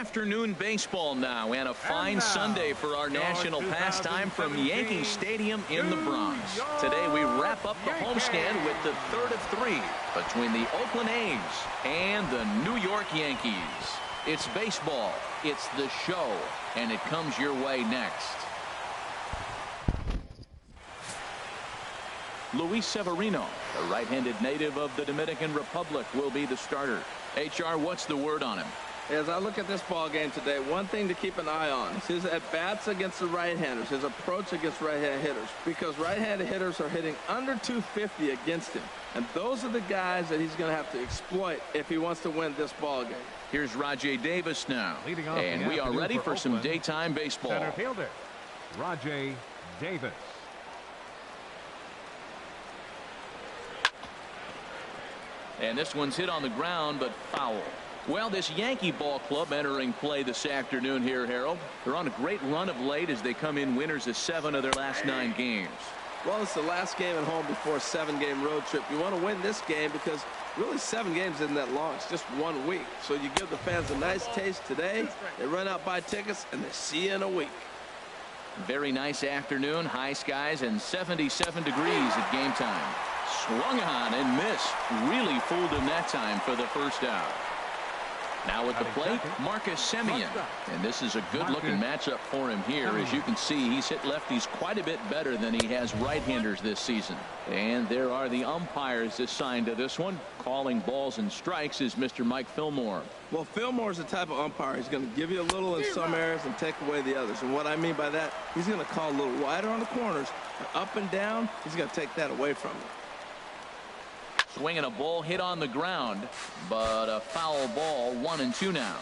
Afternoon baseball now, and a fine Sunday for our national pastime from Yankee Stadium in the Bronx. Today we wrap up the homestand with the third of three between the Oakland A's and the New York Yankees. It's baseball, it's the show, and it comes your way next. Luis Severino, the right-handed native of the Dominican Republic, will be the starter. HR, what's the word on him? As I look at this ball game today, one thing to keep an eye on is his at-bats against the right-handers, his approach against right-handed hitters, because right-handed hitters are hitting under 250 against him, and those are the guys that he's going to have to exploit if he wants to win this ball game. Here's Rajay Davis now, and we are ready for some daytime baseball. Center fielder, Rajay Davis. And this one's hit on the ground, but foul. Well, this Yankee ball club entering play this afternoon here, Harold. They're on a great run of late as they come in winners of 7 of their last 9 games. Well, it's the last game at home before a 7-game road trip. You want to win this game because really 7 games isn't that long. It's just 1 week. So you give the fans a nice taste today. They run out, buy tickets, and they see you in a week. Very nice afternoon, high skies, and 77 degrees at game time. Swung on and missed. Really fooled him that time for the first out. Now at the plate, Marcus Semien. And this is a good-looking matchup for him here. As you can see, he's hit lefties quite a bit better than he has right-handers this season. And there are the umpires assigned to this one. Calling balls and strikes is Mr. Mike Fillmore. Well, Fillmore's the type of umpire. He's going to give you a little in some areas and take away the others. And what I mean by that, he's going to call a little wider on the corners. Up and down, he's going to take that away from you. Swinging a ball hit on the ground, but a foul ball. 1-2 now.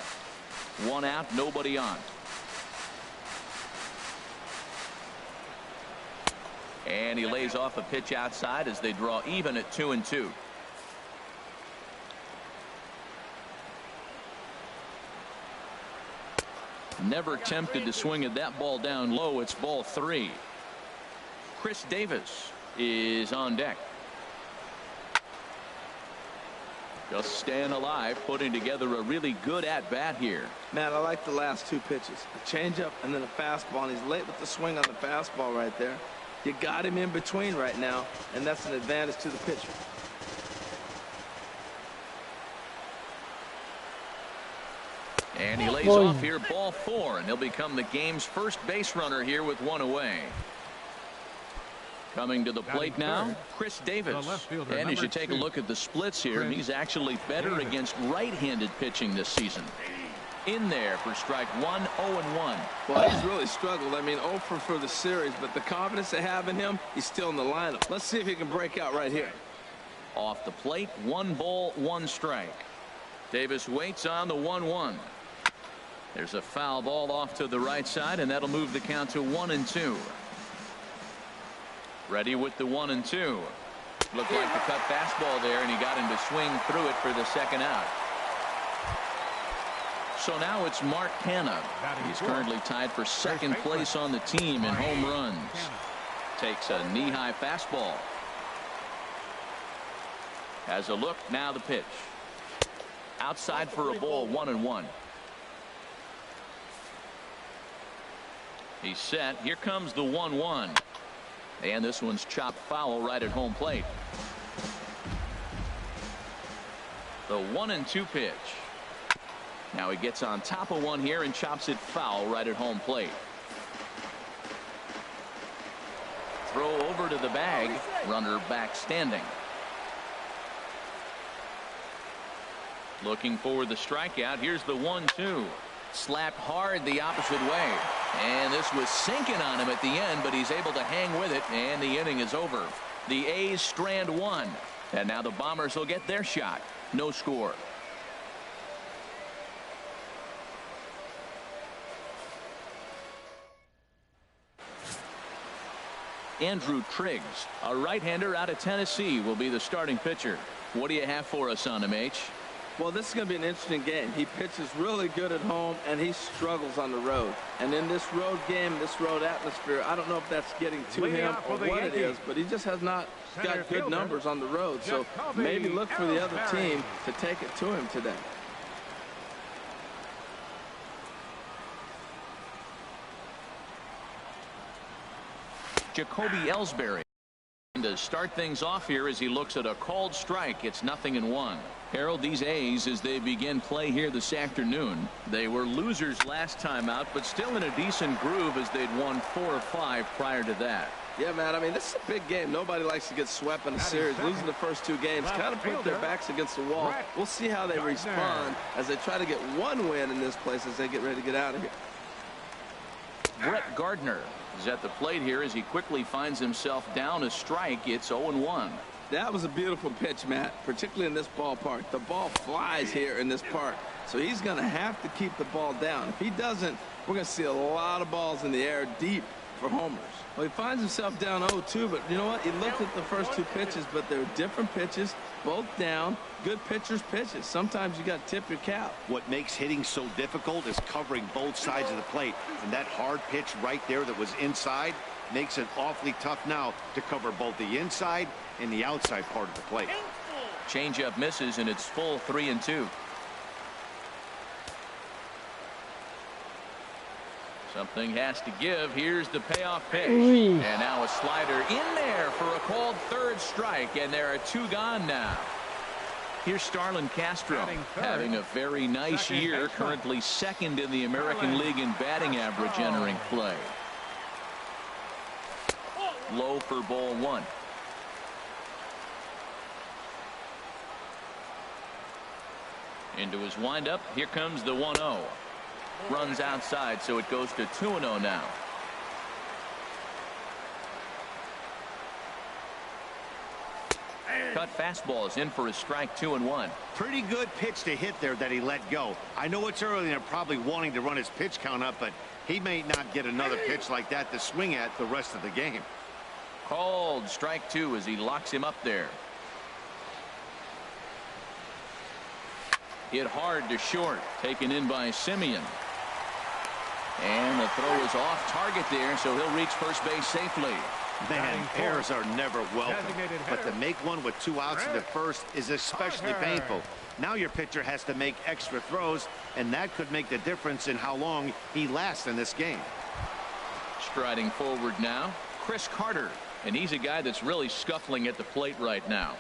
1 out, nobody on. And he lays off a pitch outside as they draw even at 2-2. Never tempted to swing at that ball down low. It's ball 3. Chris Davis is on deck. Just staying alive, putting together a really good at-bat here. Man, I like the last 2 pitches. A changeup and then a fastball, and he's late with the swing on the fastball right there. You got him in between right now, and that's an advantage to the pitcher. And he lays off here, ball 4, and he'll become the game's first base runner here with 1 away. Coming to the plate now, Chris Davis. And as you take a look at the splits here, he's actually better against right-handed pitching this season. In there for strike 1, 0-1. Well, he's really struggled. I mean, 0 for the series, but the confidence they have in him, he's still in the lineup. Let's see if he can break out right here. Off the plate, 1 ball, 1 strike. Davis waits on the 1-1. There's a foul ball off to the right side, and that'll move the count to 1-2. Ready with the 1-2. Looked like the cut fastball there, and he got him to swing through it for the second out. So now it's Mark Canha. He's currently tied for second place on the team in home runs. Takes a knee-high fastball. Has a look, now the pitch. Outside for a ball, 1-1. He's set. Here comes the 1-1. And this one's chopped foul right at home plate. The 1-2 pitch. Now he gets on top of one here and chops it foul right at home plate. Throw over to the bag. Runner back standing. Looking for the strikeout. Here's the 1-2. Slapped hard the opposite way. And this was sinking on him at the end, but he's able to hang with it, and the inning is over. The A's strand 1. And now the Bombers will get their shot. No score. Andrew Triggs, a right-hander out of Tennessee, will be the starting pitcher. What do you have for us on him, H? Well, this is going to be an interesting game. He pitches really good at home, and he struggles on the road. And in this road game, this road atmosphere, I don't know if that's getting to him or what it is, but he just has not got good numbers on the road. So maybe look for the other team to take it to him today. Jacoby Ellsbury. To start things off here as he looks at a called strike. It's 0-1. Harold, these A's, as they begin play here this afternoon, they were losers last time out, but still in a decent groove as they'd won 4 or 5 prior to that. Yeah, man, I mean, this is a big game. Nobody likes to get swept in a series. Losing the first 2 games kind of put their backs against the wall. We'll see how they respond as they try to get 1 win in this place as they get ready to get out of here. Brett Gardner is at the plate here as he quickly finds himself down a strike. It's 0-1. That was a beautiful pitch, Matt, particularly in this ballpark. The ball flies here in this park, so he's going to have to keep the ball down. If he doesn't, we're going to see a lot of balls in the air deep for homers. Well, he finds himself down 0-2, but you know what? He looked at the first 2 pitches, but they were different pitches, both down. Good pitchers' pitches. Sometimes you got to tip your cap. What makes hitting so difficult is covering both sides of the plate, and that hard pitch right there that was inside makes it awfully tough now to cover both the inside and the outside part of the plate. Changeup misses, and it's full 3-2. Something has to give. Here's the payoff pitch. And now a slider in there for a called 3rd strike, and there are 2 gone now. Here's Starlin Castro having a very nice year, currently 2nd in the American League in batting average entering play. Low for ball 1. Into his windup. Here comes the 1-0. Runs outside, so it goes to 2-0 now. Cut fastball is in for a strike. 2-1. Pretty good pitch to hit there that he let go. I know it's early and they're probably wanting to run his pitch count up, but he may not get another pitch like that to swing at the rest of the game. Called strike 2 as he locks him up there. Hit hard to short, taken in by Simeon. And the throw is off target there, so he'll reach first base safely. Man, errors are never welcome, but to make one with 2 outs in the first is especially painful. Now your pitcher has to make extra throws, and that could make the difference in how long he lasts in this game. Striding forward now, Chris Carter, and he's a guy that's really scuffling at the plate right now.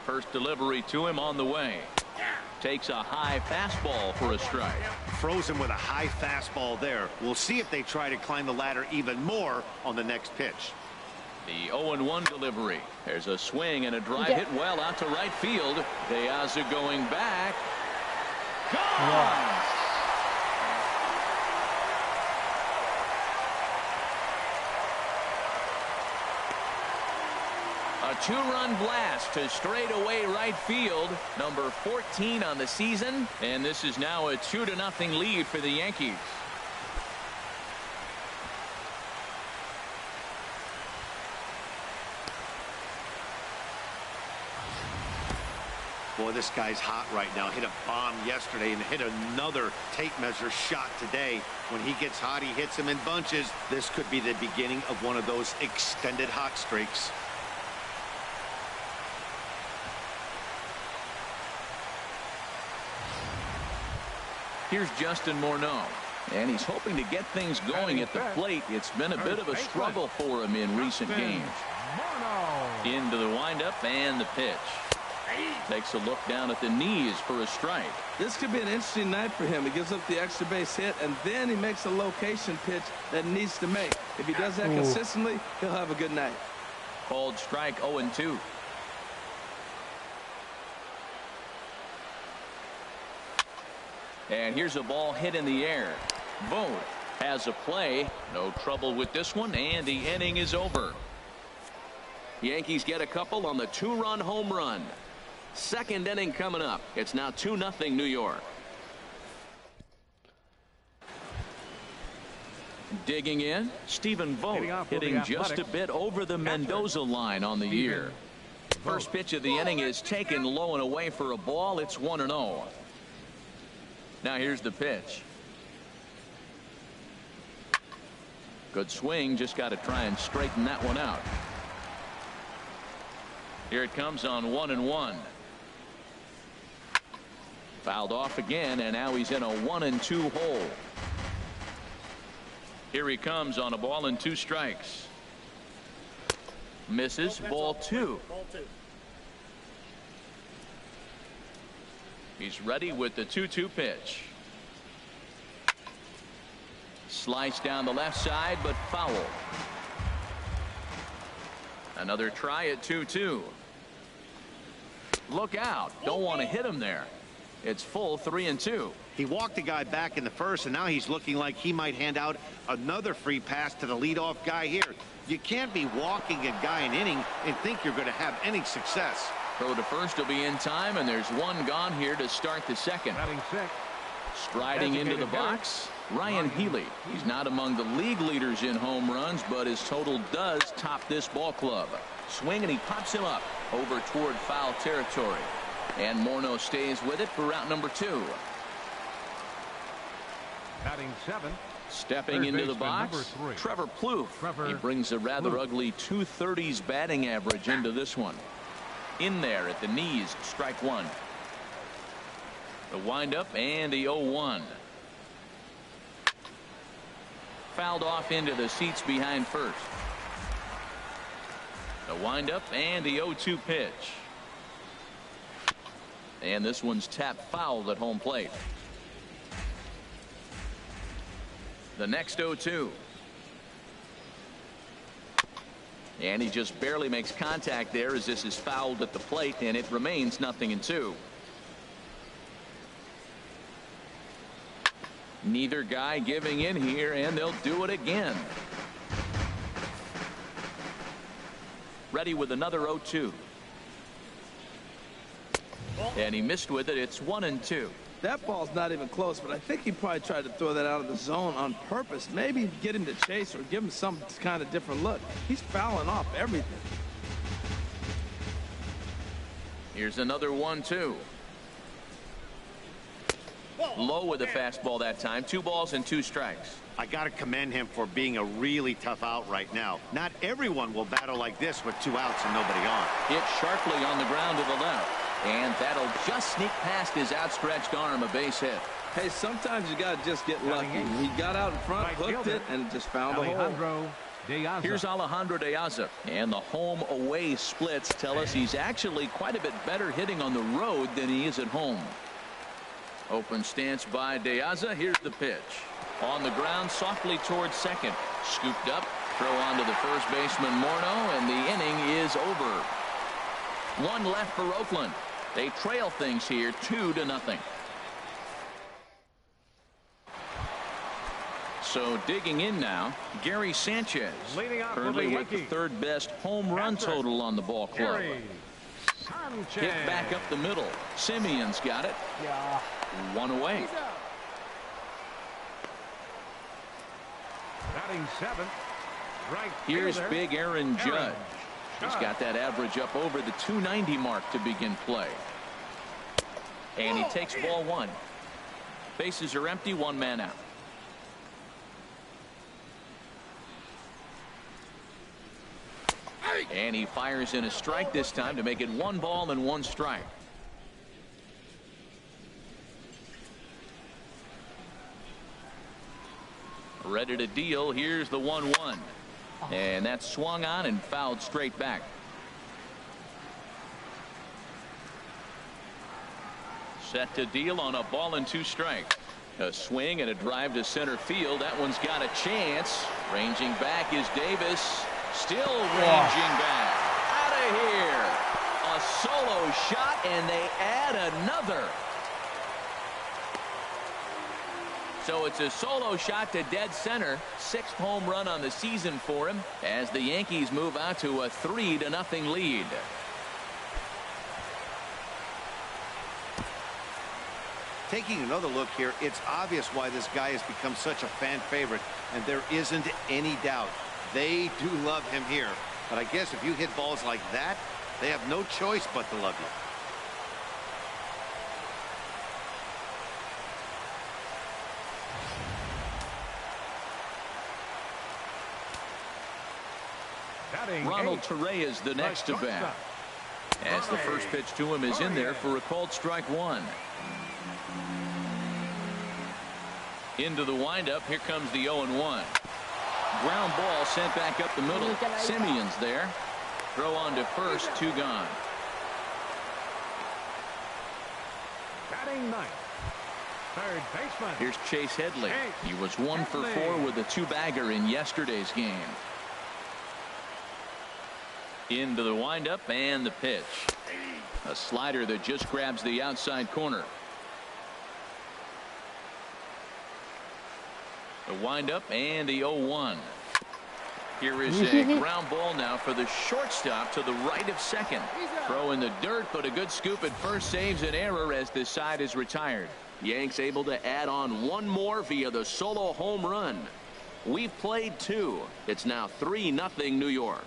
First delivery to him on the way. Takes a high fastball for a strike. Frozen with a high fastball there. We'll see if they try to climb the ladder even more on the next pitch. The 0-1 delivery. There's a swing and a drive hit well out to right field. De Aza going back. Gone! A 2-run blast to straightaway right field. Number 14 on the season. And this is now a 2-0 lead for the Yankees. Boy, this guy's hot right now. Hit a bomb yesterday and hit another tape measure shot today. When he gets hot, he hits them in bunches. This could be the beginning of one of those extended hot streaks. Here's Justin Morneau, and he's hoping to get things going at the plate. It's been a bit of a struggle for him in recent games. Into the windup and the pitch. Takes a look down at the knees for a strike. This could be an interesting night for him. He gives up the extra base hit, and then he makes a location pitch that he needs to make. If he does that consistently, he'll have a good night. Called strike 0-2. And here's a ball hit in the air. Vogt has a play. No trouble with this one, and the inning is over. Yankees get a couple on the 2-run home run. Second inning coming up. It's now 2-0 New York. Digging in, Stephen Vogt hitting just a bit over the Mendoza line on the year. First pitch of the inning is taken low and away for a ball. It's 1-0. Now here's the pitch. Good swing, just got to try and straighten that one out. Here it comes on 1-1. Fouled off again, and now he's in a 1-2 hole. Here he comes on a ball and 2 strikes. Misses. Ball 2. He's ready with the 2-2 pitch. Slice down the left side, but foul. Another try at 2-2. Look out. Don't want to hit him there. It's full 3-2. He walked the guy back in the first, and now he's looking like he might hand out another free pass to the leadoff guy here. You can't be walking a guy an inning and think you're going to have any success. Throw to first will be in time, and there's 1 gone here to start the second. Striding into the box, Ryan Healy. He's not among the league leaders in home runs, but his total does top this ball club. Swing, and he pops him up over toward foul territory. And Morneau stays with it for route number 2. Batting 7. Stepping into the box, Trevor Plouffe. He brings a rather ugly 230s batting average into this one. In there at the knees, strike 1. The windup and the 0-1. Fouled off into the seats behind first. The windup and the 0-2 pitch. And this one's tapped foul at home plate. The next 0-2. And he just barely makes contact there as this is fouled at the plate, and it remains 0-2. Neither guy giving in here, and they'll do it again. Ready with another 0-2. And he missed with it. It's 1-2. That ball's not even close, but I think he probably tried to throw that out of the zone on purpose. Maybe get him to chase or give him some kind of different look. He's fouling off everything. Here's another 1-2. Low with the fastball that time. 2 balls and 2 strikes. I got to commend him for being a really tough out right now. Not everyone will battle like this with 2 outs and nobody on. Hit sharply on the ground to the left. And that'll just sneak past his outstretched arm, a base hit. Hey, sometimes you got to just get lucky. He got out in front, hooked it, and just found a hole. Here's Alejandro De Aza. And the home-away splits tell us he's actually quite a bit better hitting on the road than he is at home. Open stance by De Aza. Here's the pitch. On the ground, softly towards second. Scooped up. Throw on to the first baseman, Morneau, and the inning is over. 1 left for Oakland. They trail things here 2-0. So digging in now, Gary Sanchez, currently with the 3rd best home run total on the ball club. Hit back up the middle. Simeon's got it. 1 away. Batting 7. Right. Here's big Aaron Judge. He's got that average up over the 290 mark to begin play. And he takes ball 1. Bases are empty, 1 man out. And he fires in a strike this time to make it 1 ball and 1 strike. Ready to deal. Here's the 1-1. And that's swung on and fouled straight back. Set to deal on a ball and 2 strikes. A swing and a drive to center field. That one's got a chance. Ranging back is Davis. Still ranging back. Out of here. A solo shot, and they add another. So it's a solo shot to dead center. 6th home run on the season for him as the Yankees move out to a 3-0 lead. Taking another look here, it's obvious why this guy has become such a fan favorite, and there isn't any doubt. They do love him here. But I guess if you hit balls like that, they have no choice but to love you. Ronald Torre is the next to bat, as the first pitch to him is in there for a called strike 1. Into the windup. Here comes the 0-1. Ground ball sent back up the middle. Simeon's there. Throw on to first. 2 gone. Batting ninth, third baseman. Here's Chase Headley. He was 1 for 4 with a 2-bagger in yesterday's game. Into the windup and the pitch. A slider that just grabs the outside corner. The windup and the 0-1. Here is a ground ball now for the shortstop to the right of second. Throw in the dirt, but a good scoop at first saves an error as this side is retired. Yanks able to add on 1 more via the solo home run. We've played 2. It's now 3-0 New York.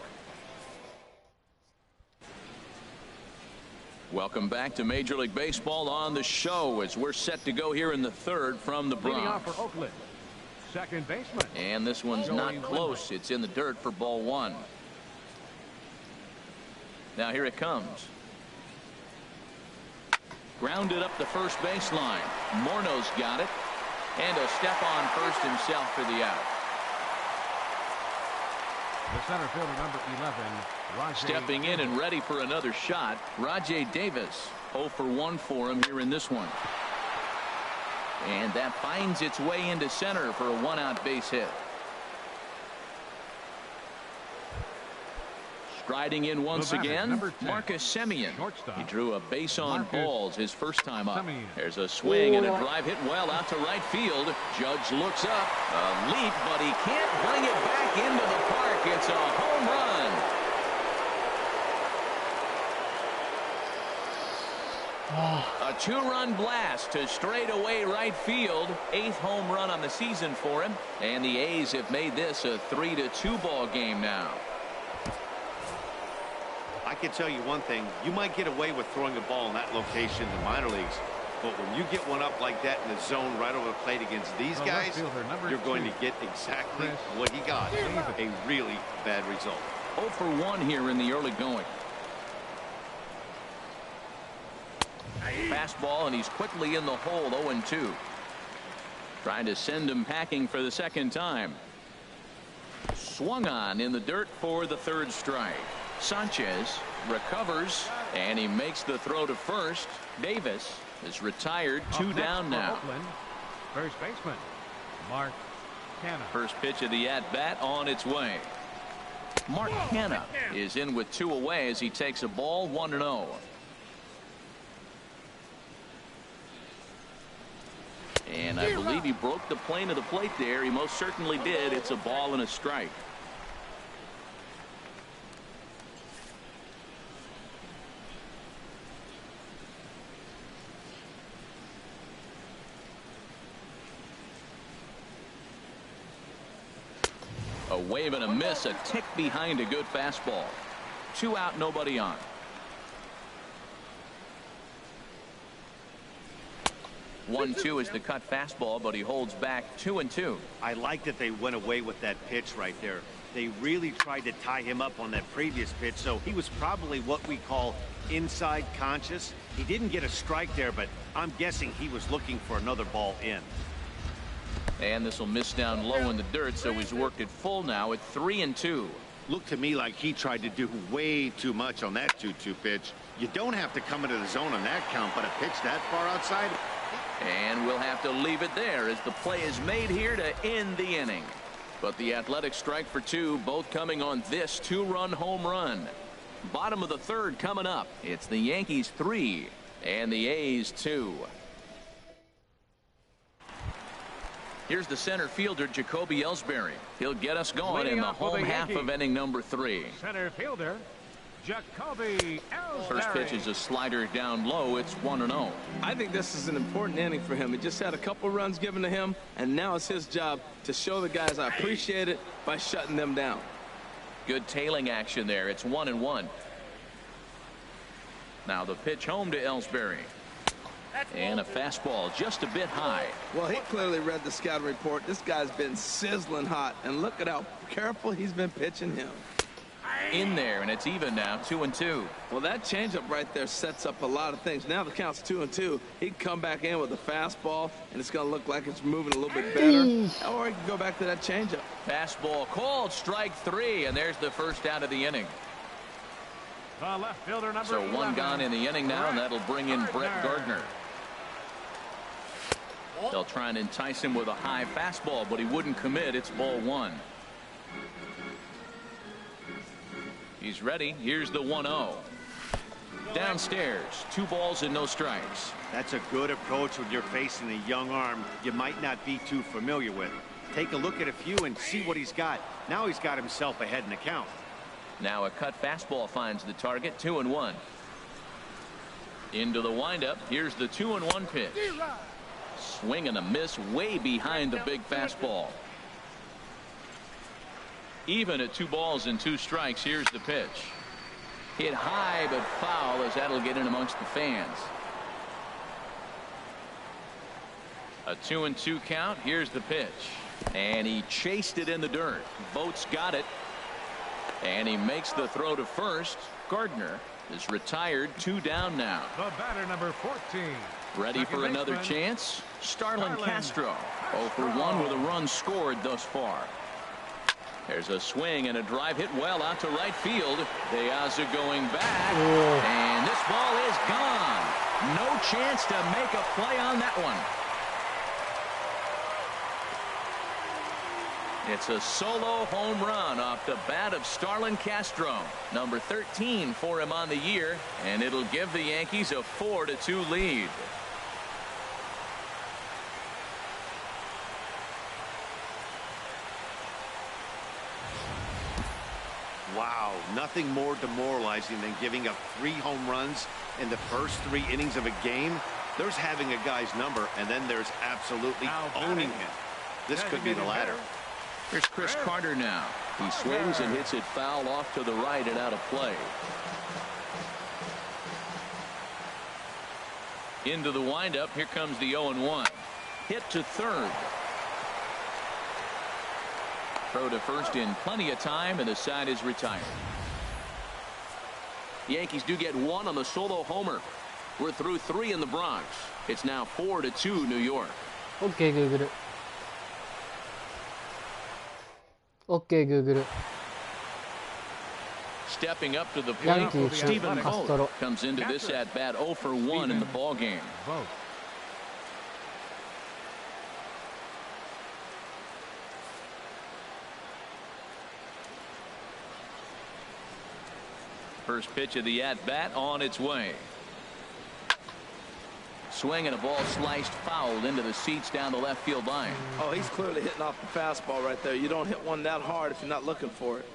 Welcome back to Major League Baseball on the show as we're set to go here in the 3rd from the Leading off Bronx. for Oakland, second baseman. And this one's not close. It's in the dirt for ball 1. Now here it comes. Grounded up the first baseline. Morno's got it. And a step on first himself for the out. The center fielder, number 11, Rajay. Stepping in and ready for another shot, Rajay Davis. 0 for 1 for him here in this one. And that finds its way into center for a 1-out base hit. Striding in once again, Marcus Semien. He drew a base on balls his first time up. There's a swing and a drive hit well out to right field. Judge looks up, a leap, but he can't bring it back into the park. It's a home run. A 2-run blast to straightaway right field. 8th home run on the season for him. And the A's have made this a 3-2 ball game now. I can tell you one thing. You might get away with throwing a ball in that location in the minor leagues. But when you get one up like that in the zone right over the plate against these guys, you're going to get exactly what he got. A really bad result. 0 for 1 here in the early going. Fastball, and he's quickly in the hole. 0-2. Trying to send him packing for the second time. Swung on in the dirt for the 3rd strike. Sanchez recovers, and he makes the throw to first. Davis is retired. 2 down now. Oakland, first baseman, Mark Canha. First pitch of the at-bat on its way. Mark Canha is in with 2 away as he takes a ball. 1-0. And I believe he broke the plane of the plate there. He most certainly did. It's a ball and a strike. A wave and a miss, a tick behind a good fastball. 2 out, nobody on. One, 2 is the cut fastball, but he holds back. 2-2. I like that they went away with that pitch right there. They really tried to tie him up on that previous pitch, so he was probably what we call inside conscious. He didn't get a strike there, but I'm guessing he was looking for another ball in. And this will miss down low in the dirt, so he's worked it full now at 3-2. Looked to me like he tried to do way too much on that 2-2 pitch. You don't have to come into the zone on that count, but a pitch that far outside. And we'll have to leave it there as the play is made here to end the inning. But the Athletics strike for 2, both coming on this 2-run home run. Bottom of the 3rd coming up. It's the Yankees 3 and the A's 2. Here's the center fielder, Jacoby Ellsbury. He'll get us going in the home half of inning number 3. Center fielder, Jacoby Ellsbury. First pitch is a slider down low. It's 1-0. I think this is an important inning for him. He just had a couple runs given to him, and now it's his job to show the guys I appreciate it by shutting them down. Good tailing action there. It's 1-1. Now the pitch home to Ellsbury. And a fastball just a bit high. Well, he clearly read the scouting report. This guy's been sizzling hot, and look at how careful he's been pitching him. in there, and it's even now, 2-2. Well, that changeup right there sets up a lot of things. Now the count's 2-2. He can come back in with a fastball, and it's going to look like it's moving a little bit better. Or he can go back to that changeup. Fastball called, strike 3, and there's the first out of the inning. The left fielder, number So 11, one gone in the inning now, and that'll bring in Brett Gardner. They'll try and entice him with a high fastball, but he wouldn't commit. It's ball 1. He's ready. Here's the 1-0. Downstairs, 2 balls and no strikes. That's a good approach when you're facing a young arm you might not be too familiar with. Take a look at a few and see what he's got. Now he's got himself ahead in the count. Now a cut fastball finds the target, 2-1. Into the windup. Here's the 2-1 pitch. Swing and a miss way behind the big fastball. Even at 2 balls and 2 strikes. Here's the pitch. Hit high but foul, as that'll get in amongst the fans. A 2-2 count. Here's the pitch. And he chased it in the dirt. Boat's got it. And he makes the throw to first. Gardner is retired, 2 down now. The batter, number 14. Ready for another chance. Starlin Castro. 0 for 1 with a run scored thus far. There's a swing and a drive hit well out to right field. Deaza going back. And this ball is gone. No chance to make a play on that one. It's a solo home run off the bat of Starlin Castro. Number 13 for him on the year, and it'll give the Yankees a 4-2 lead. Wow, nothing more demoralizing than giving up 3 home runs in the first 3 innings of a game. There's having a guy's number, and then there's absolutely owning him. This could be the latter. Here's Chris Carter now. He swings and hits it foul off to the right and out of play. Into the windup. Here comes the 0-1. Hit to third. Throw to first in plenty of time, and the side is retired. The Yankees do get 1 on the solo homer. We're through 3 in the Bronx. It's now 4-2 New York. Okay, Google. Okay, Google. Stepping up to the plate, Yankees, Stephen Castro. Vogt comes into this at bat 0 for 1 in the ball game. Vogt. First pitch of the at bat on its way. Swing and a ball sliced foul into the seats down the left field line. Oh, he's clearly hitting off the fastball right there. You don't hit one that hard if you're not looking for it.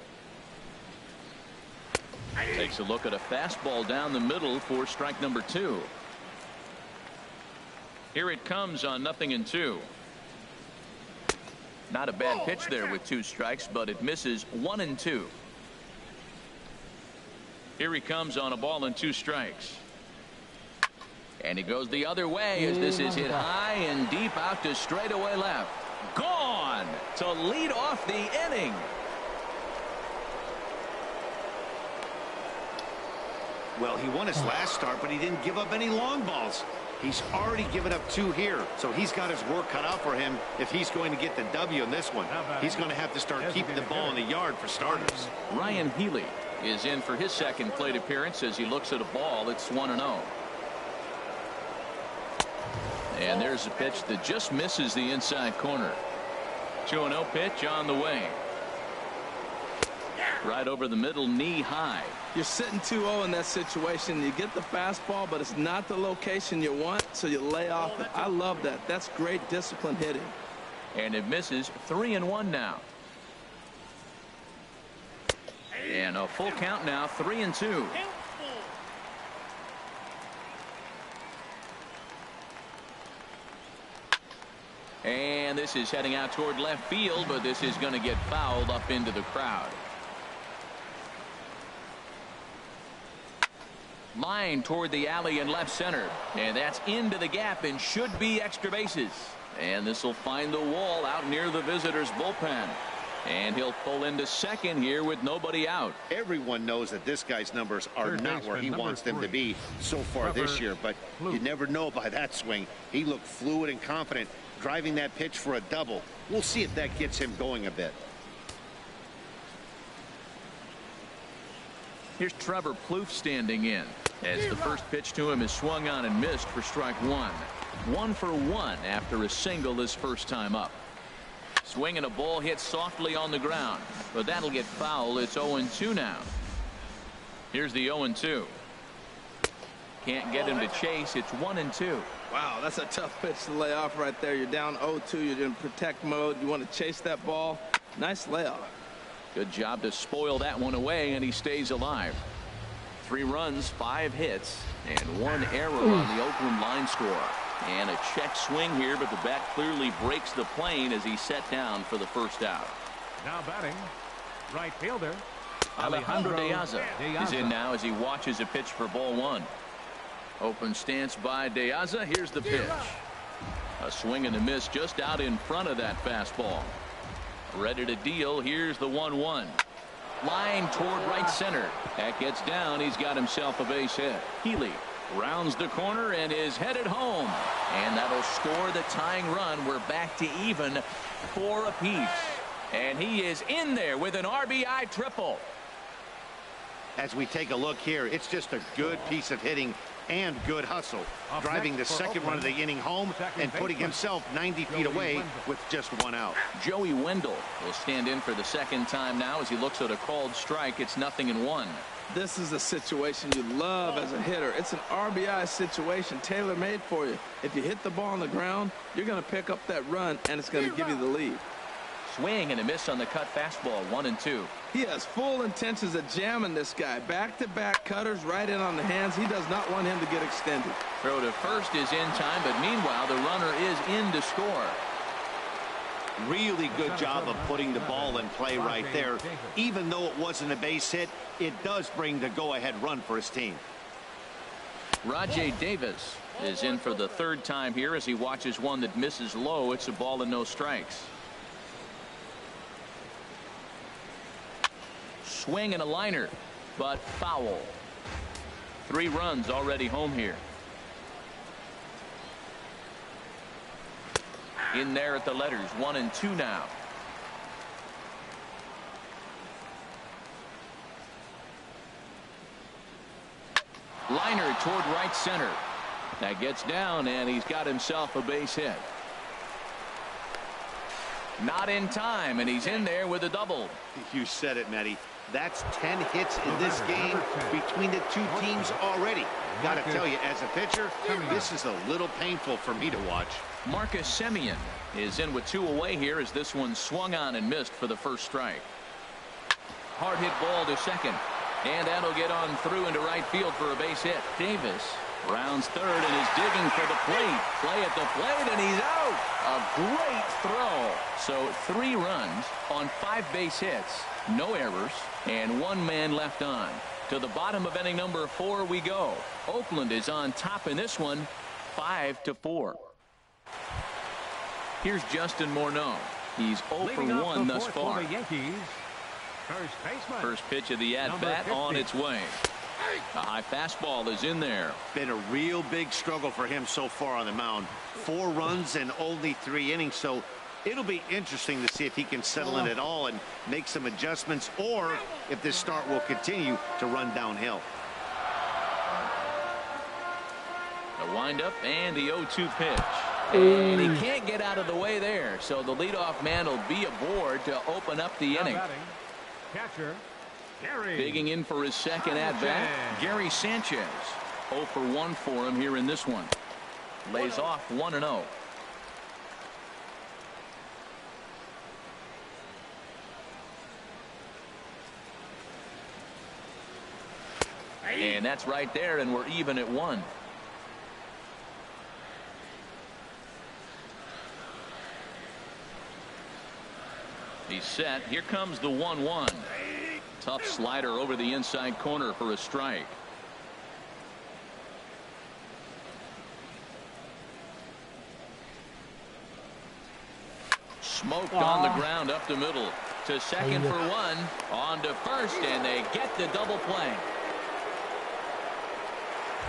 Takes a look at a fastball down the middle for strike number 2. Here it comes on 0-2. Not a bad pitch there with 2 strikes, but it misses 1-2. Here he comes on a ball and 2 strikes. And he goes the other way as this is hit high and deep out to straightaway left. Gone to lead off the inning. Well, he won his last start, but he didn't give up any long balls. He's already given up 2 here, so he's got his work cut out for him if he's going to get the W in this one. He's going to have to start keeping the ball in the yard for starters. Ryan Healy is in for his second plate appearance as he looks at a ball. It's 1-0. And there's a pitch that just misses the inside corner. 2-0 pitch on the way. Right over the middle, knee high. You're sitting 2-0 in that situation. You get the fastball, but it's not the location you want, so you lay off it. I love that. That's great discipline hitting. And it misses. 3-1 now. And a full count now, 3-2. And this is heading out toward left field, but this is going to get fouled up into the crowd. Line toward the alley in left center, and that's into the gap and should be extra bases. And this will find the wall out near the visitors' bullpen. And he'll pull into second here with nobody out. Everyone knows that this guy's numbers are not where he wants them to be so far this year, but you never know by that swing. He looked fluid and confident, driving that pitch for a double. We'll see if that gets him going a bit. Here's Trevor Plouffe standing in, as the first pitch to him is swung on and missed for strike one. 1 for 1 after a single his first time up. Swing and a ball hit softly on the ground, but that'll get foul. It's 0-2 now. Here's the 0-2. Can't get him to chase. It's 1-2. Wow, that's a tough pitch to lay off right there. You're down 0-2. You're in protect mode. You want to chase that ball. Nice layoff. Good job to spoil that one away, and he stays alive. 3 runs, 5 hits, and 1 error on the Oakland line score. And a check swing here, but the bat clearly breaks the plane as he's set down for the first out. Now batting, right fielder Alejandro De Aza is in now as he watches a pitch for ball 1. Open stance by De Aza. Here's the pitch. A swing and a miss just out in front of that fastball. Ready to deal. Here's the 1-1. Line toward right center. That gets down. He's got himself a base hit. Healy rounds the corner and is headed home, and that'll score the tying run. We're back to even 4 apiece, and he is in there with an RBI triple. As we take a look here, it's just a good piece of hitting and good hustle, driving the second run of the inning home and putting himself 90 feet away with just 1 out. Joey Wendell will stand in for the second time now as he looks at a called strike. It's 0-1. This is a situation you love as a hitter. It's an RBI situation tailor-made for you. If you hit the ball on the ground, you're going to pick up that run, and it's going to give you the lead. Swing and a miss on the cut fastball. 1-2. He has full intentions of jamming this guy. Back-to-back cutters right in on the hands. He does not want him to get extended. Throw to first is in time, but meanwhile the runner is in to score. Really good job of putting the ball in play right there. Even though it wasn't a base hit, it does bring the go-ahead run for his team. Rajay Davis is in for the 3rd time here as he watches one that misses low. It's a ball and no strikes. Swing and a liner, but foul. 3 runs already home here. In there at the letters. 1-2 now. Liner toward right center. That gets down, and he's got himself a base hit. Not in time, and he's in there with a double. You said it, Matty. That's 10 hits in this game between the 2 teams already. Got to tell you, as a pitcher, this is a little painful for me to watch. Marcus Semien is in with 2 away here as this one swung on and missed for the first strike. Hard hit ball to second, and that'll get on through into right field for a base hit. Davis rounds third and is digging for the plate. Play at the plate, and he's out. A great throw. So 3 runs on 5 base hits, no errors, and 1 man left on. To the bottom of inning number 4 we go. Oakland is on top in this one, 5-4. Here's Justin Morneau. He's 0 for 1 thus far. First pitch of the at-bat on its way. A high fastball is in there. Been a real big struggle for him so far on the mound. 4 runs and only 3 innings, so it'll be interesting to see if he can settle in at all and make some adjustments, or if this start will continue to run downhill. The windup and the 0-2 pitch. And he can't get out of the way there, so the leadoff man will be aboard to open up the inning. Catcher Gary. Digging in for his second at-bat, Gary Sanchez. 0 for 1 for him here in this one. Lays off 1-0. And that's right there, and we're even at 1. He's set. Here comes the 1-1. Tough slider over the inside corner for a strike. Smoked on the ground up the middle. to second for one. On to first, and they get the double play.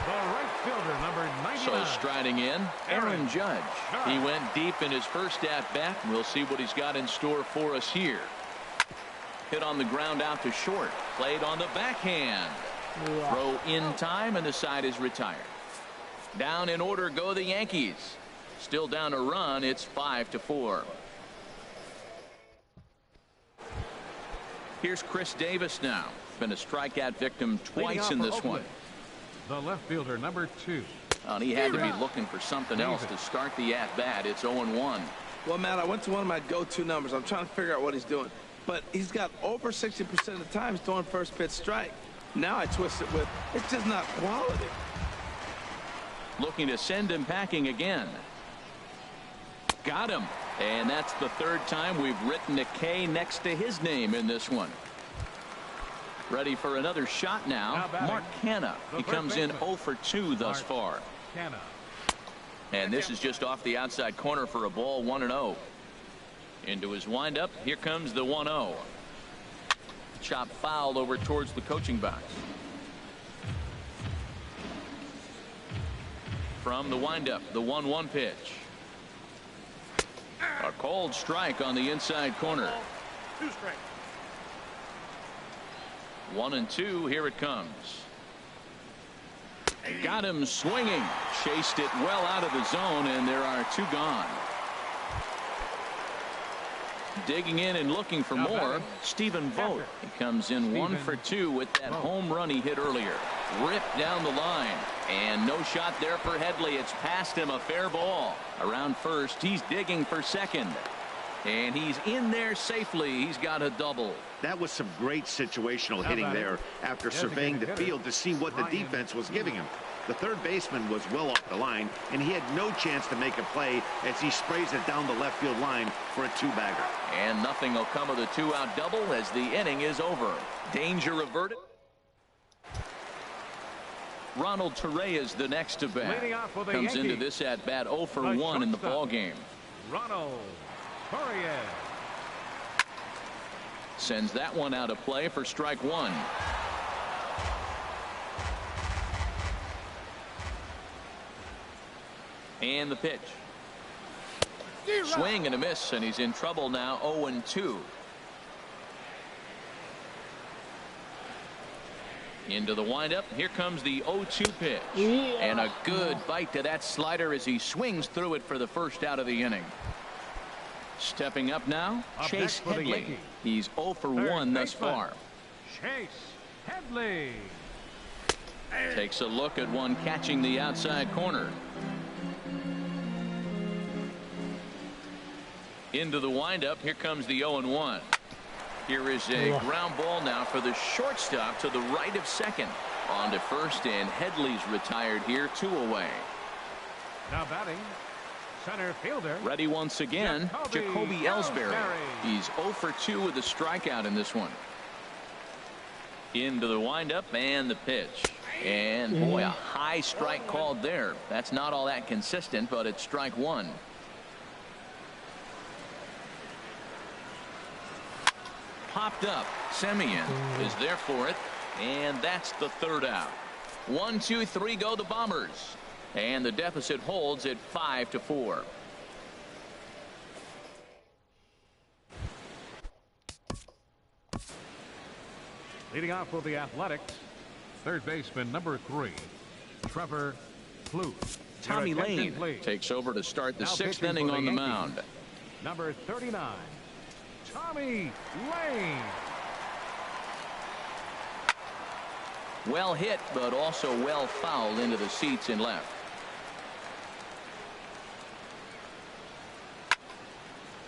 The right fielder, number 99. So striding in, Aaron Judge. He went deep in his first at-bat. We'll see what he's got in store for us here. Hit on the ground out to short. Played on the backhand. Throw in time, and the side is retired. Down in order go the Yankees. Still down a run. It's 5-4. Here's Chris Davis now. Been a strikeout victim twice in this one. The left fielder, number 2. He had to be looking for something else to start the at-bat. It's 0-1. Well, Matt, I went to one of my go-to numbers. I'm trying to figure out what he's doing. But he's got over 60% of the time he's throwing first pitch strike. Now I twist it with, it's just not quality. Looking to send him packing again. Got him. And that's the third time we've written a K next to his name in this one. Ready for another shot now. Mark Canha. He comes in 0 for 2 thus far. And this is just off the outside corner for a ball. 1-0. Into his windup. Here comes the 1-0. Chop foul over towards the coaching box. From the windup, the 1-1 pitch. A cold strike on the inside corner. 2 strikes. 1-2. Here it comes. Got him swinging. Chased it well out of the zone, and there are 2 gone. Digging in and looking for more. Stephen Vogt. He comes in 1 for 2 with that home run he hit earlier. Ripped down the line. And no shot there for Headley. It's past him, a fair ball. Around first, he's digging for second. And he's in there safely. He's got a double. That was some great situational hitting there after surveying the field to see what the defense was giving him. The third baseman was well off the line, and he had no chance to make a play as he sprays it down the left field line for a 2-bagger. And nothing will come of the 2-out double as the inning is over. Danger averted. Ronald Torreyes the next to bat. Comes into this at bat 0 for 1 in the ball game. Ronald Torreyes sends that one out of play for strike 1. And the pitch. Swing and a miss, and he's in trouble now. 0-2. Into the windup. Here comes the 0-2 pitch. And a good bite to that slider as he swings through it for the first out of the inning. Stepping up now, Chase Headley. He's 0 for 1 thus far. Chase Headley takes a look at one catching the outside corner. Into the windup. Here comes the 0-1. Here is a ground ball now for the shortstop to the right of second. On to first, and Headley's retired here, 2 away. Now batting, center fielder. Ready once again, Jacoby Ellsbury. He's 0 for 2 with a strikeout in this one. Into the windup and the pitch. And boy, a high strike called there. That's not all that consistent, but it's strike 1. Popped up. Semien is there for it, and that's the 3rd out. 1, 2, 3 go the Bombers, and the deficit holds at 5-4. Leading off for the Athletics, third baseman number 3, Trevor Plouffe. Tommy Lane takes over to start the 6th inning on the mound. Number 39, Tommy Lane. Well hit, but also well fouled into the seats in left.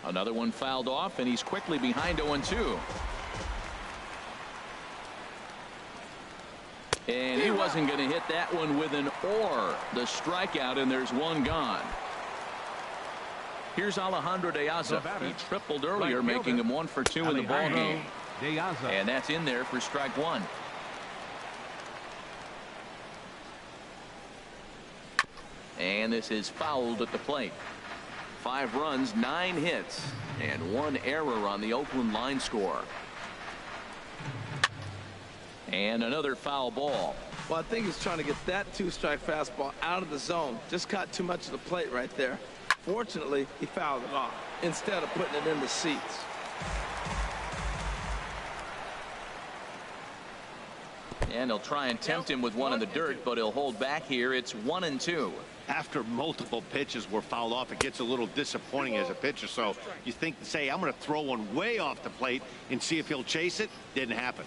Another one fouled off, and he's quickly behind 0-2. And he wasn't going to hit that one with an or. The strikeout, and there's one gone. Here's Alejandro De Aza. He tripled earlier, making him 1 for 2 in the ball game. And that's in there for strike 1. And this is fouled at the plate. 5 runs, 9 hits, and 1 error on the Oakland line score. And another foul ball. Well, I think he's trying to get that 2-strike fastball out of the zone. Just caught too much of the plate right there. Fortunately, he fouled it off instead of putting it in the seats. And he'll try and tempt him with one in the dirt, but he'll hold back here. It's 1-2. After multiple pitches were fouled off, it gets a little disappointing as a pitcher. So you think, say, I'm going to throw one way off the plate and see if he'll chase it. Didn't happen.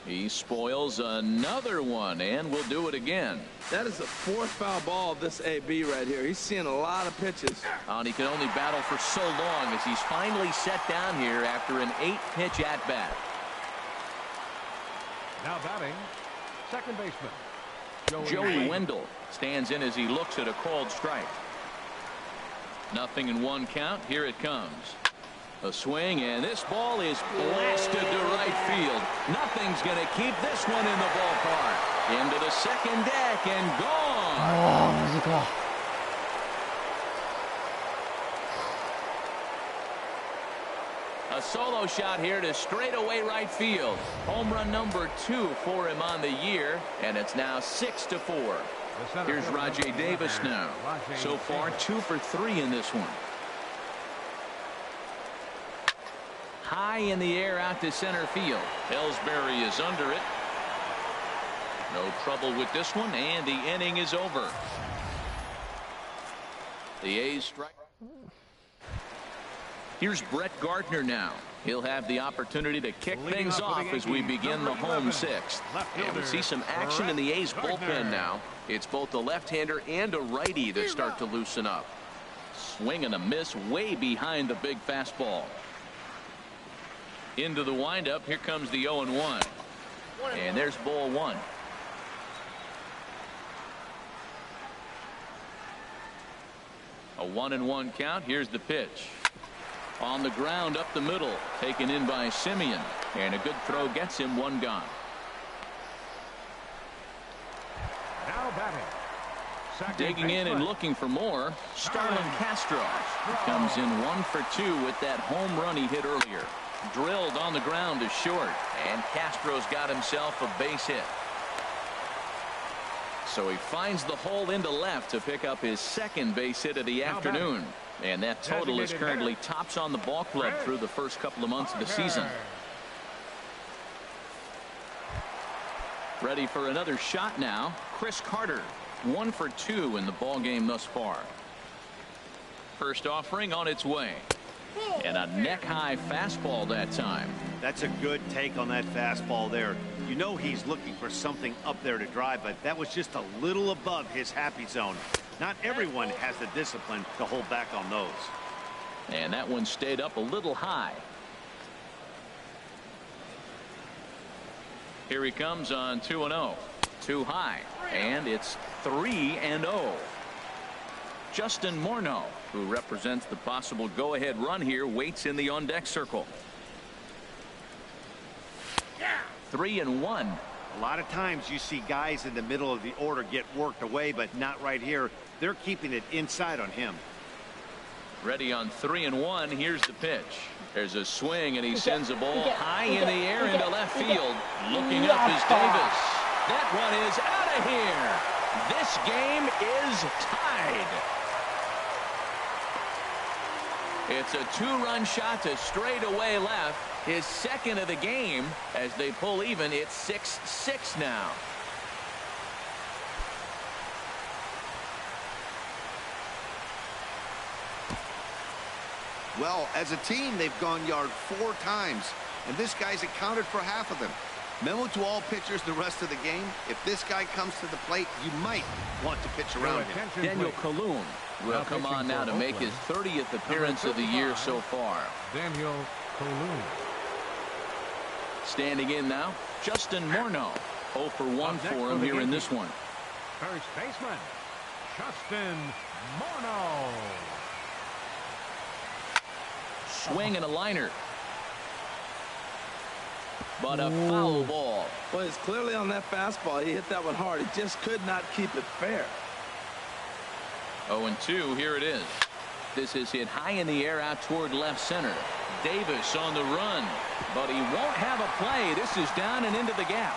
He spoils another one, and will do it again. That is the 4th foul ball of this AB right here. He's seeing a lot of pitches. And he can only battle for so long as he's finally set down here after an 8-pitch at-bat. Now batting, second baseman Joey Wendell stands in as he looks at a called strike. 0-1 count. Here it comes. A swing, and this ball is blasted to right field. Nothing's going to keep this one in the ballpark. Into the second deck and gone. マジか。A solo shot here to straightaway right field. Home run number 2 for him on the year, and it's now 6-4. Here's Rajay Davis now. So far, 2 for 3 in this one. High in the air out to center field. Ellsbury is under it. No trouble with this one, and the inning is over. The A's strike. Here's Brett Gardner now. He'll have the opportunity to kick things off as we begin the home 6th. And we see some action in the A's bullpen now. It's both a left-hander and a righty that start to loosen up. Swing and a miss way behind the big fastball. Into the windup. Here comes the 0-1. And there's ball 1. A 1-1 count. Here's the pitch. On the ground up the middle. Taken in by Simeon. And a good throw gets him 1 gone. now batting. Digging in and looking for more. Starlin Castro. He comes in 1 for 2 with that home run he hit earlier. Drilled on the ground to short, and Castro's got himself a base hit. So he finds the hole into left to pick up his 2nd base hit of the afternoon. And that total is currently tops on the ball club through the first couple of months of the season. Ready for another shot now. Chris Carter, 1 for 2 in the ball game thus far. First offering on its way. And a neck-high fastball that time. That's a good take on that fastball there. You know he's looking for something up there to drive, but that was just a little above his happy zone. Not everyone has the discipline to hold back on those. And that one stayed up a little high. Here he comes on 2-0. Too high. And it's 3-0. Justin Morneau, who represents the possible go-ahead run here, waits in the on-deck circle. 3-1. A lot of times you see guys in the middle of the order get worked away, but not right here. They're keeping it inside on him. Ready on 3-1. Here's the pitch. There's a swing, and he sends a ball high in the air into left field. Looking up is Davis. That one is out of here. This game is tied. It's a 2-run shot to straightaway left. His 2nd of the game. As they pull even, it's 6-6 now. Well, as a team, they've gone yard 4 times, and this guy's accounted for half of them. Memo to all pitchers the rest of the game. If this guy comes to the plate, you might want to pitch around him. Daniel Colum will come on now to make his 30th appearance of the year so far. Daniel Colum. Standing in now, Justin Morneau. 0 for 1 for him here in this one. First baseman, Justin Morneau. Swing and a liner. But a foul ball. Well, it's clearly on that fastball. He hit that one hard. He just could not keep it fair. 0-2. Here it is. This is hit high in the air out toward left center. Davis on the run, but he won't have a play. This is down and into the gap.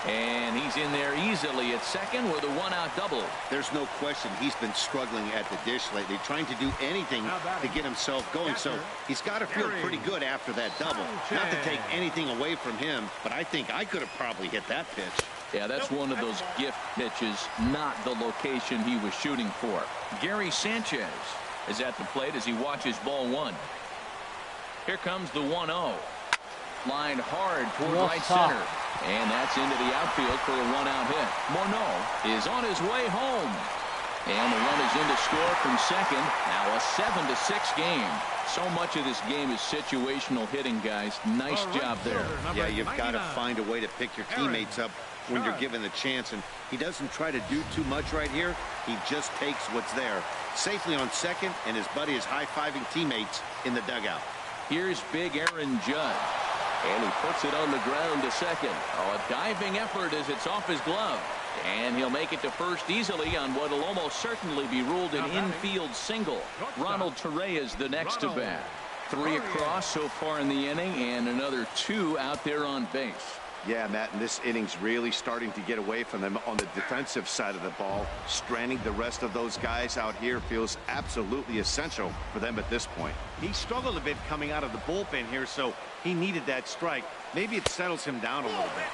And he's in there easily at second with a one-out double. There's no question he's been struggling at the dish lately, trying to do anything to get himself going. So he's got to feel pretty good after that double. Not to take anything away from him, but I think I could have probably hit that pitch. Yeah, that's one of those gift pitches, not the location he was shooting for. Gary Sanchez is at the plate as he watches ball one. Here comes the 1-0. Lined hard toward right center. And that's into the outfield for a one-out hit. Morneau is on his way home. And the run is in to score from second. Now a 7-6 game. So much of this game is situational hitting, guys. Nice job there. Yeah, you've got to find a way to pick your teammates up when you're given the chance. And he doesn't try to do too much right here. He just takes what's there. Safely on second, and his buddy is high-fiving teammates in the dugout. Here's big Aaron Judge. And he puts it on the ground to second. Oh, a diving effort as it's off his glove. And he'll make it to first easily on what will almost certainly be ruled an infield single. Ronald Torre is the next to bat. 3 across so far in the inning, and another 2 out there on base. Yeah, Matt, and this inning's really starting to get away from them on the defensive side of the ball. Stranding the rest of those guys out here feels absolutely essential for them at this point. He struggled a bit coming out of the bullpen here, so he needed that strike. Maybe it settles him down a little bit.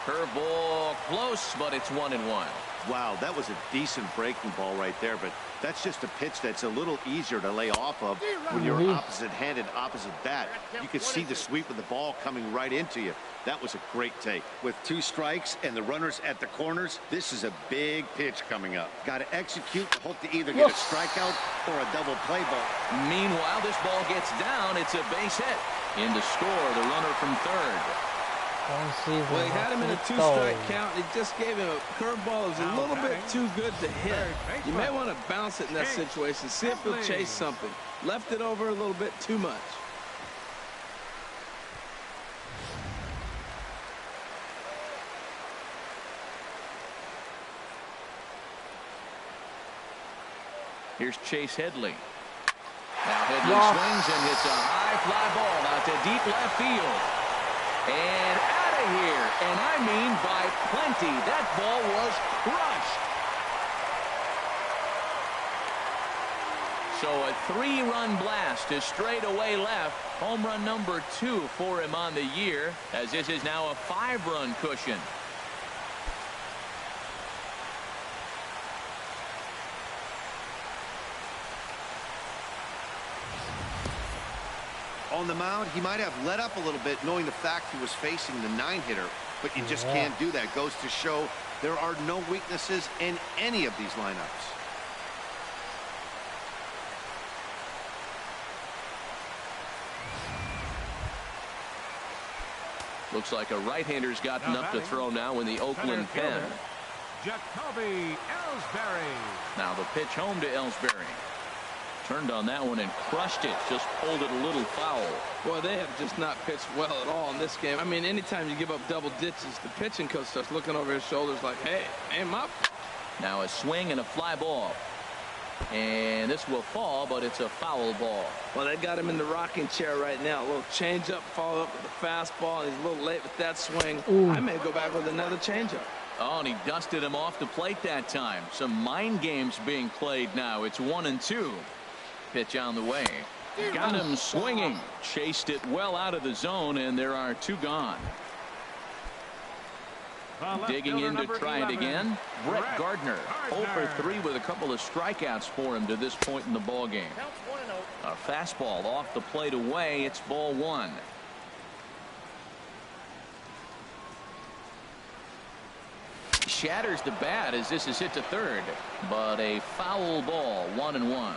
Curveball close, but it's 1-1. Wow, that was a decent breaking ball right there, but that's just a pitch that's a little easier to lay off of when you're opposite-handed, opposite bat. You can see the sweep of the ball coming right into you. That was a great take. With 2 strikes and the runners at the corners, this is a big pitch coming up. Got to execute, hope to either get a strikeout or a double play ball. Meanwhile, this ball gets down. It's a base hit. In to score, the runner from third. Well, he had him in a 2-strike count. He just gave him a curveball. It was a little bit too good to hit. You may want to bounce it in that situation. See if he'll chase something. Left it over a little bit too much. Here's Chase Headley. Now Headley swings and hits a high fly ball out to deep left field. And out of here. And I mean by plenty. That ball was crushed. So a 3-run blast to straightaway left. Home run number 2 for him on the year, as this is now a 5-run cushion. On the mound, he might have let up a little bit knowing the fact he was facing the 9-hitter, but you just can't do that. Goes to show there are no weaknesses in any of these lineups. Looks like a right-hander's gotten up to throw now in the Oakland pen. Jacoby Ellsbury. Now the pitch home to Ellsbury. Turned on that one and crushed it. Just pulled it a little foul. Boy, they have just not pitched well at all in this game. I mean, anytime you give up double ditches, the pitching coach starts looking over his shoulders like, hey, aim up. Now a swing and a fly ball. And this will fall, but it's a foul ball. Well, they got him in the rocking chair right now. A little changeup, follow up with the fastball. He's a little late with that swing. I may go back with another changeup. Oh, and he dusted him off the plate that time. Some mind games being played now. It's 1-2. Pitch on the way. Got him swinging. Chased it well out of the zone, and there are 2 gone. Digging in to try it again. Brett Gardner. 0 for 3 with a couple of strikeouts for him to this point in the ball game. A fastball off the plate away. It's ball 1. Shatters the bat as this is hit to third, but a foul ball. 1-1.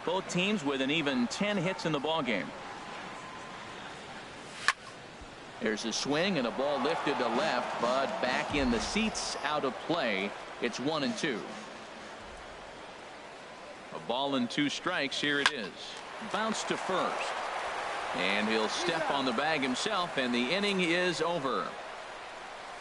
Both teams with an even 10 hits in the ball game. There's a swing and a ball lifted to left, but back in the seats, out of play. It's 1-2. A ball and 2 strikes. Here it is. Bounce to first, and he'll step on the bag himself, and the inning is over.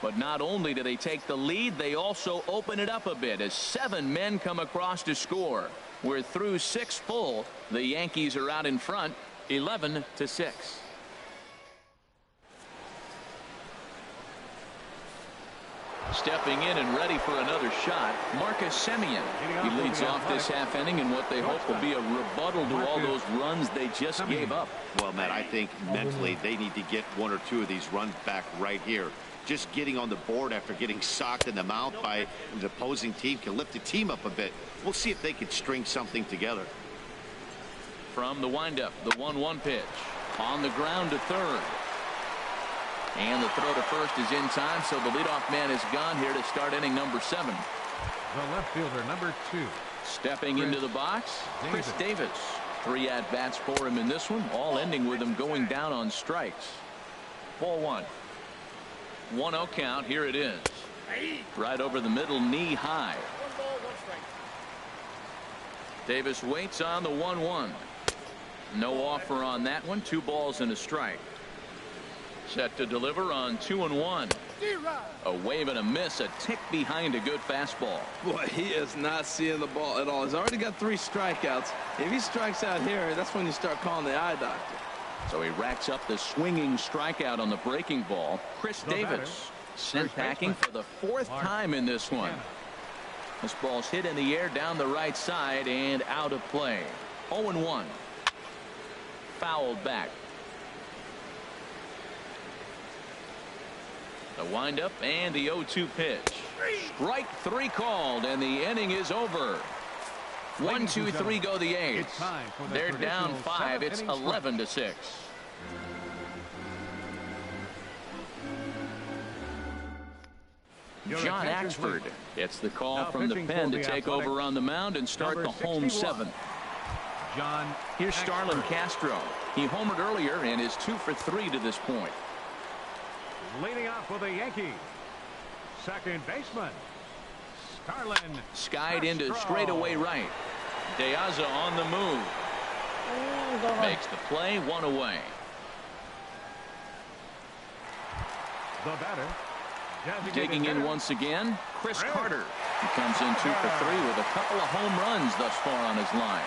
But not only do they take the lead, they also open it up a bit as 7 men come across to score. We're through 6 full. The Yankees are out in front 11-6. Stepping in and ready for another shot, Marcus Semien. He leads off this half inning in what they hope will be a rebuttal to all those runs they just gave up. Well, Matt, I think mentally they need to get 1 or 2 of these runs back right here. Just getting on the board after getting socked in the mouth by the opposing team can lift the team up a bit. We'll see if they can string something together. From the windup, the 1-1 pitch. On the ground to third. And the throw to first is in time, so the leadoff man is gone here to start inning number 7. The left fielder, number 2. Stepping into the box, Chris Davis. 3 at-bats for him in this one, all ending with him going down on strikes. Ball 1. 1-0 count. Here it is. Right over the middle, knee high. Davis waits on the 1-1. No offer on that one. 2 balls and a strike. Set to deliver on 2-1. A wave and a miss, a tick behind a good fastball. Boy, he is not seeing the ball at all. He's already got 3 strikeouts. If he strikes out here, that's when you start calling the eye doctor. So he racks up the swinging strikeout on the breaking ball. Chris Davis sent packing for the 4th time in this one. This ball's hit in the air down the right side and out of play. 0-1. Fouled back. The windup and the 0-2 pitch. Strike 3 called, and the inning is over. 1, 2, 3 go the A's. They're down 5. It's 11-6. John Axford gets the call from the pen to take over on the mound and start the home 7th. Here's Starlin Castro. He homered earlier and is 2 for 3 to this point. Leading off for the Yankees, second baseman, Starlin. Skied into straightaway right. De Aza on the move. Makes the play, 1 away. The batter. Digging in once again, Chris Carter. He comes in 2 for 3 with a couple of home runs thus far on his line.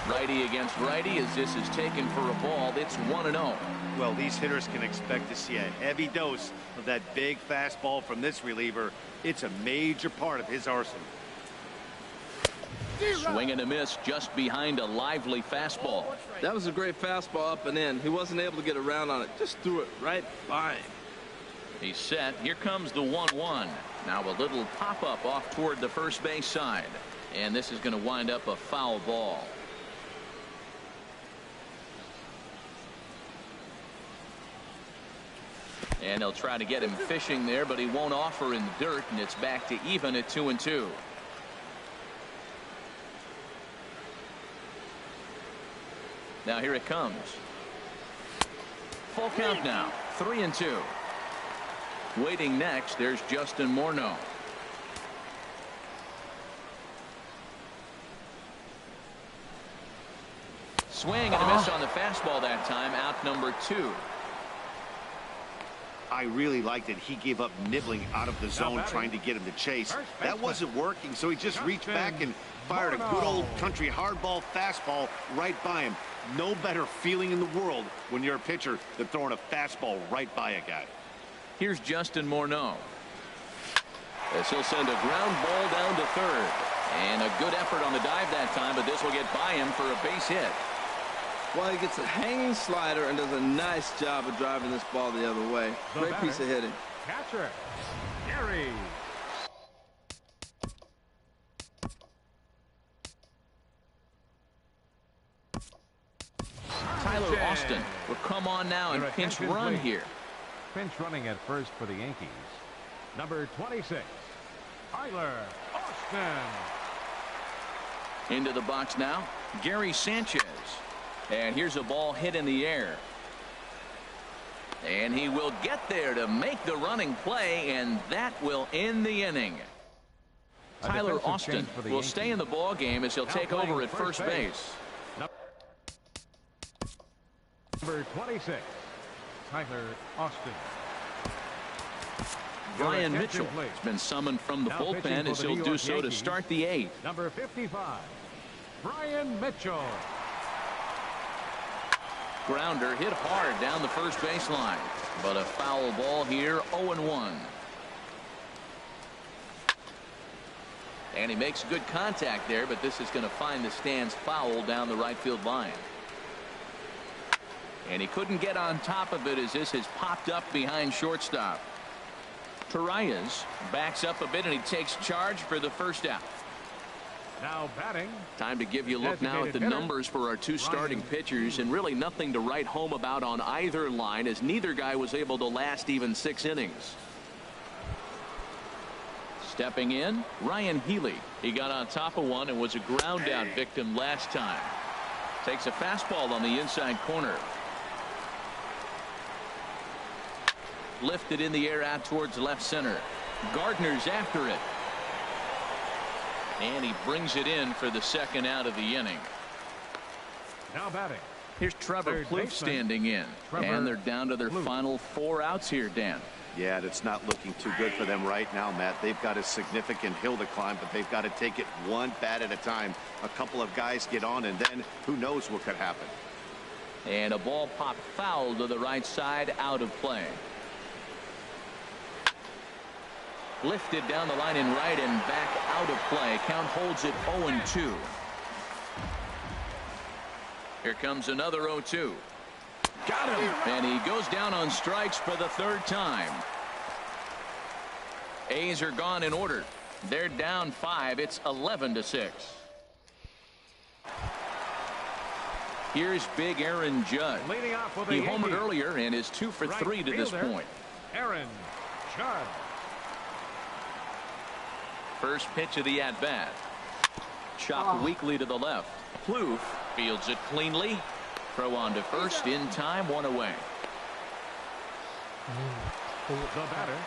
Righty against righty as this is taken for a ball. It's 1-0. Well, these hitters can expect to see a heavy dose of that big fastball from this reliever. It's a major part of his arsenal. Swing and a miss just behind a lively fastball. That was a great fastball up and in. He wasn't able to get around on it. Just threw it right by him. He's set. Here comes the 1-1. Now a little pop-up off toward the first base side. And this is going to wind up a foul ball. And they'll try to get him fishing there, but he won't offer in the dirt, and it's back to even at 2-2. Now here it comes. Full count now, 3-2. Waiting next, there's Justin Morneau. Swing and a miss on the fastball that time, out number 2. I really liked it. He gave up nibbling out of the zone trying to get him to chase. That wasn't working, so he just reached back and fired a good old country hardball fastball right by him. No better feeling in the world when you're a pitcher than throwing a fastball right by a guy. Here's Justin Morneau. As he'll send a ground ball down to third. And a good effort on the dive that time, but this will get by him for a base hit. Well, he gets a hanging slider and does a nice job of driving this ball the other way. Great piece of hitting. Catcher, Gary. Tyler Austin will come on now and pinch run here. Pinch running at first for the Yankees. Number 26, Tyler Austin. Into the box now, Gary Sanchez. And here's a ball hit in the air. And he will get there to make the running play, and that will end the inning. Tyler Austin will stay in the ball game as he'll take over at first base. Number 26, Tyler Austin. Ryan Mitchell has been summoned from the bullpen as he'll do so to start the 8th. Number 55, Ryan Mitchell. Grounder hit hard down the first baseline, but a foul ball here, 0-1. And he makes good contact there, but this is going to find the stands foul down the right field line. And he couldn't get on top of it as this has popped up behind shortstop. Torreyes backs up a bit and he takes charge for the first out. Now batting. Time to give you a look now at the numbers for our two starting pitchers, and really nothing to write home about on either line as neither guy was able to last even 6 innings. Stepping in, Ryan Healy. He got on top of one and was a ground out victim last time. Takes a fastball on the inside corner. Lifted in the air out towards left center. Gardner's after it. And he brings it in for the second out of the inning. Now batting. Here's Trevor Plouffe standing in. And they're down to their final 4 outs here, Dan. Yeah, it's not looking too good for them right now, Matt. They've got a significant hill to climb, but they've got to take it one bat at a time. A couple of guys get on, and then who knows what could happen. And a ball popped foul to the right side, out of play. Lifted down the line in right and back out of play. Count holds it 0-2. Here comes another 0-2. Got him. And he goes down on strikes for the 3rd time. A's are gone in order. They're down 5. It's 11-6. Here's big Aaron Judge. He homered earlier and is 2 for 3 to this point. Aaron Judge. First pitch of the at-bat. Chopped weakly to the left. Plouffe fields it cleanly. Throw on to first in time, 1 away. The batter.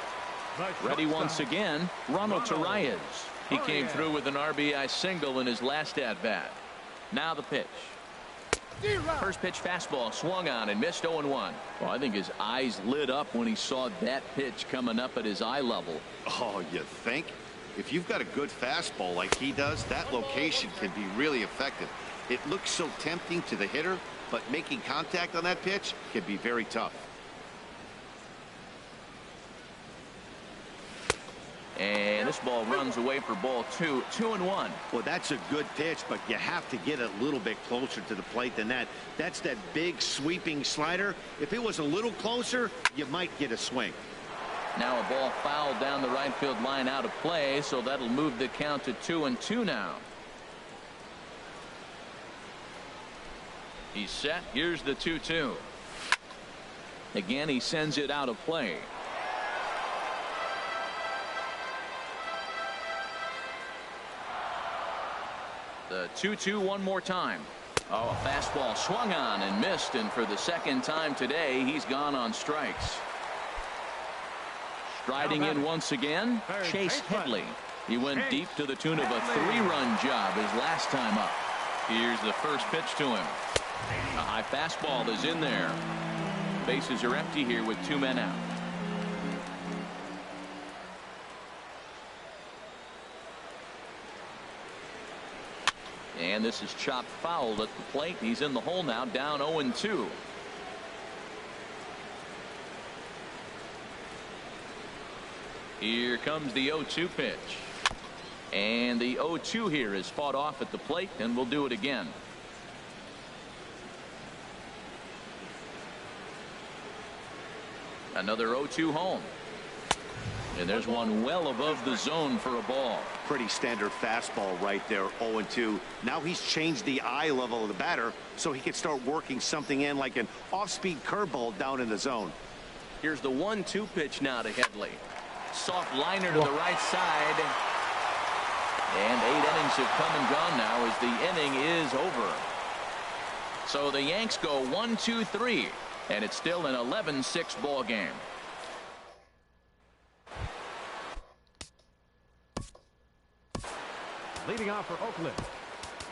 Ready once again, Ronald Torreyes. He came through with an RBI single in his last at-bat. Now the pitch. First pitch fastball swung on and missed 0-1. Well, I think his eyes lit up when he saw that pitch coming up at his eye level. Oh, you think? If you've got a good fastball like he does, that location can be really effective. It looks so tempting to the hitter, but making contact on that pitch can be very tough. And this ball runs away for ball 2. 2-1. Well, that's a good pitch, but you have to get a little bit closer to the plate than that. That's that big sweeping slider. If it was a little closer, you might get a swing. Now a ball fouled down the right field line, out of play, so that'll move the count to 2-2 now. He's set. Here's the 2-2. Again, he sends it out of play. The 2-2 one more time. Oh, a fastball swung on and missed, and for the 2nd time today, he's gone on strikes. Striding in once again, Chase Headley. He went deep to the tune of a 3-run job his last time up. Here's the first pitch to him. A high fastball is in there. Bases are empty here with 2 men out. And this is chopped foul at the plate. He's in the hole now, down 0-2. Here comes the 0-2 pitch. And the 0-2 here is fought off at the plate, and we'll do it again. Another 0-2 home. And there's one well above the zone for a ball. Pretty standard fastball right there, 0-2. Now he's changed the eye level of the batter so he can start working something in like an off-speed curveball down in the zone. Here's the 1-2 pitch now to Headley. Soft liner to the right side. And 8 innings have come and gone now as the inning is over. So the Yanks go 1-2-3. And it's still an 11-6 ball game. Leading off for Oakland,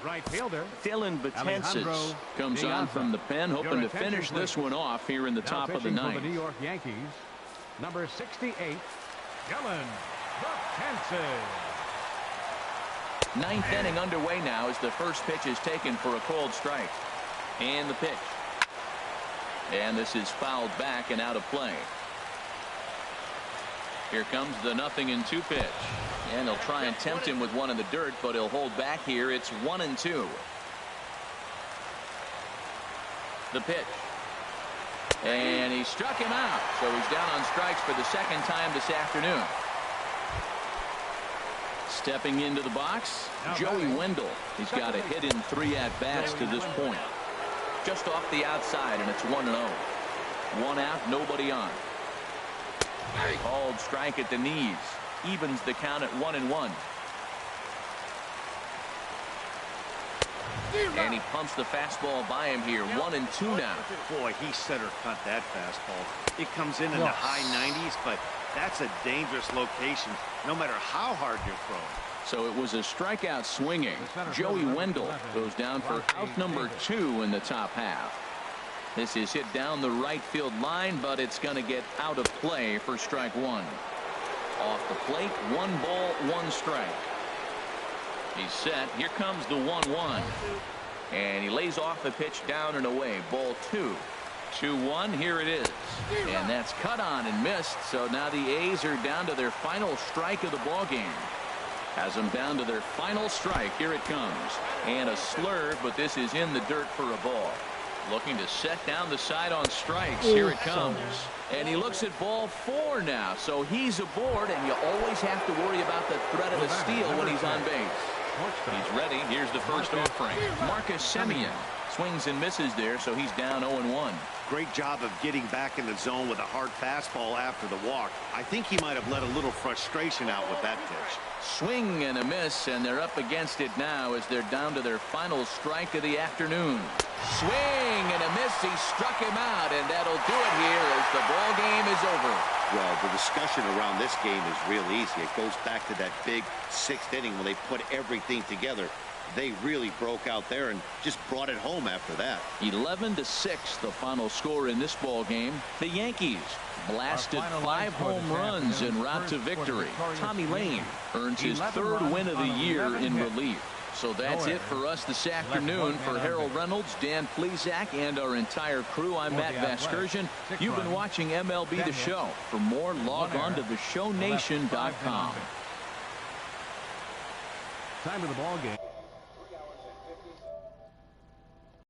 Right fielder. Dylan Betances comes on from the pen, hoping to finish this one off here in the top of the ninth. For the New York Yankees, number 68, Dylan Betances. Ninth inning underway now as the first pitch is taken for a called strike. And the pitch. And this is fouled back and out of play. Here comes the 0-2 pitch. And they'll try and tempt him with one in the dirt, but he'll hold back here. It's 1-2. The pitch. And he struck him out. So he's down on strikes for the second time this afternoon. Stepping into the box, Joey Wendell. He's got a hit in 3 at-bats to this point. Just off the outside, and it's 1-0. 1 out, nobody on. Called strike at the knees. Evens the count at 1-1. And he pumps the fastball by him here. 1-2 now. Boy, he center cut that fastball. It comes in the high 90s, but that's a dangerous location no matter how hard you're throwing. So it was a strikeout swinging. Joey Wendell goes down for out number 2 in the top half. This is hit down the right field line, but it's going to get out of play for strike 1. Off the plate, 1 ball, 1 strike. He's set. Here comes the 1-1. And he lays off the pitch down and away. Ball 2. 2-1. Here it is. And that's cut on and missed. So now the A's are down to their final strike of the ball game. Has them down to their final strike. Here it comes. And a slurve, but this is in the dirt for a ball. Looking to set down the side on strikes. Here it comes. And he looks at ball 4 now. So he's aboard, and you always have to worry about the threat of a steal when he's on base. He's ready. Here's the first offering. Marcus Semien swings and misses there, so he's down 0-1. Great job of getting back in the zone with a hard fastball after the walk. I think he might have let a little frustration out with that pitch. Swing and a miss, and they're up against it now as they're down to their final strike of the afternoon. Swing and a miss. He struck him out, and that'll do it here as the ball game is over. Well, the discussion around this game is real easy. It goes back to that big 6th inning when they put everything together. They really broke out there and just brought it home after that. 11-6, the final score in this ball game. The Yankees blasted 5 home runs en route to victory. Tommy Lane earns his 3rd win of the year in relief. So that's it for us this afternoon. For Harold Reynolds, Dan Plesac, and our entire crew, I'm Matt Vasgersian. You've been watching MLB The Show. For more, log on to theshownation.com. Time of the ball game.